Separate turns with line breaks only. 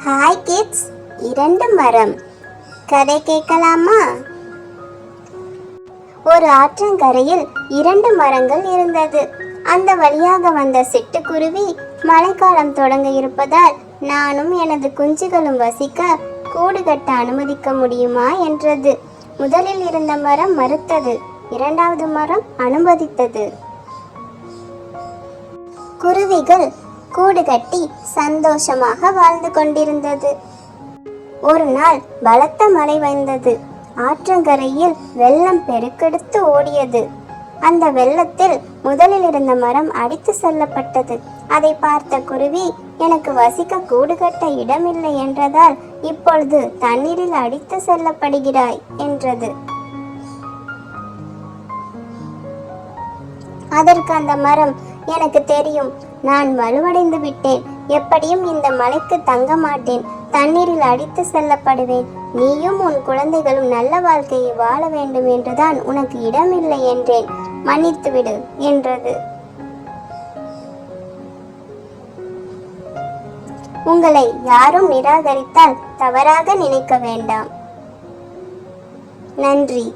Hi kids, இரண்டு மரம். கதை கேட்கலாமா? ஒரு ஆற்றங்கரையில் இரண்டு மரங்கள் இருந்தது. அந்த வழியாக வந்த சிட்டுக்குருவி மழைக்காலம் தொடங்க இருப்பதால் நானும் எனது குஞ்சுகளும் வசிக்க கூடு கட்ட அனுமதிக்க முடியுமா என்றது. முதலில் இருந்த மரம் மறுத்தது. இரண்டாவது மரம் அனுமதித்தது. குருவிகள் கூடு கட்டி சந்தோஷமாக வாழ்ந்து கொண்டிருந்தது. ஒரு நாள் பலத்த மழை வந்தது. ஆற்றங்கரையில் வெள்ளம் பெருக்கெடுத்து ஓடியது. அந்த வெள்ளத்தில் முதலில் இருந்த மரம் அடித்து செல்லப்பட்டது. அதை பார்த்த குருவி, எனக்கு வசிக்க கூடு கட்ட இடமில்லை என்றதால் இப்பொழுது தண்ணீரில் அடித்து செல்லப்படுகிறாய் என்றது. அதற்கு அந்த மரம், எனக்கு தெரியும், நான் வலுவடைந்து விட்டேன். எப்படியும் இந்த மலைக்கு தங்க மாட்டேன். தண்ணீரில் அடித்து செல்லப்படுவேன். நீயும் உன் குழந்தைகளும் நல்ல வாழ்க்கையை வாழ வேண்டும் என்றுதான் உனக்கு இடமில்லை என்றேன். மன்னித்து விடு என்றது. உங்களை யாரும் நிராகரித்தால் தவறாக நினைக்க வேண்டாம். நன்றி.